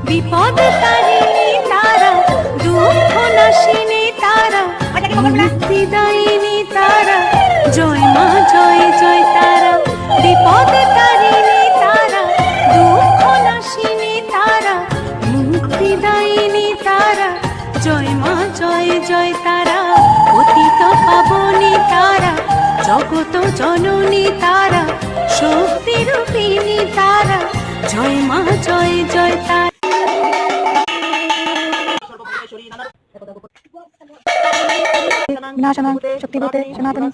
বিপদ তারিণী তারা, দুঃখ নাশিনী তারা, মুক্তিদায়িনী তারা, জয় মা জয় জয় তারা। বিপদ তারিণী তারা, দুঃখ নাশিনী তারা, মুক্তিদায়িনী তারা, জয় মা জয় জয় তারা। পতিত পাবনী তারা, জগত জননী তারা, শক্তি রূপিণী তারা, জয় মা জয় জয় তারা। विनाशना शक्तिभूते सनातनी